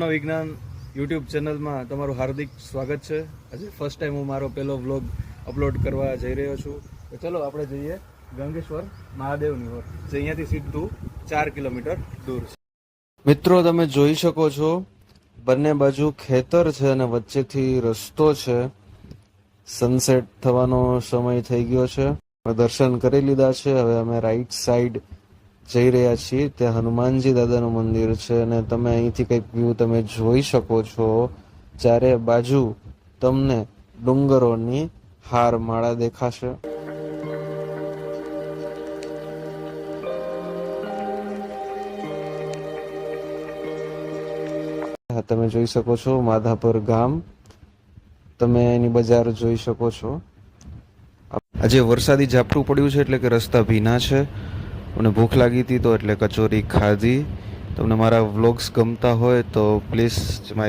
વિજ્ઞાન યુટ્યુબ ચેનલમાં તમારું હાર્દિક સ્વાગત છે. આજે ફર્સ્ટ ટાઈમ હું મારો પહેલો વ્લોગ અપલોડ કરવા જઈ રહ્યો છું. તો ચલો આપણે જઈએ ગંગેશ્વર મહાદેવની ઓર, જે અહીંયાથી સીધું 4 કિલોમીટર દૂર છે. મિત્રો, તમે જોઈ શકો છો બંને બાજુ ખેતર છે અને વચ્ચેથી રસ્તો છે. સનસેટ થવાનો સમય થઈ ગયો છે. દર્શન કરી લીધા છે. હવે અમે રાઈટ સાઈડ જઈ રહ્યા છીએ. ત્યાં હનુમાનજી દાદાનું મંદિર છે અને તમે અહીંથી કંઈક વ્યૂ તમે જોઈ શકો છો. ચારે બાજુ તમને ડુંગરોની હારમાળા દેખાશે. તમે જોઈ શકો છો માધાપર ગામ. તમે એની બજાર જોઈ શકો છો. આજે વરસાદી ઝાપટું પડ્યું છે એટલે કે રસ્તા ભીના છે. મને ભૂખ લાગી હતી તો એટલે કચોરી ખાધી. તમને મારા વ્લોગ્સ ગમતા હોય તો પ્લીઝ માય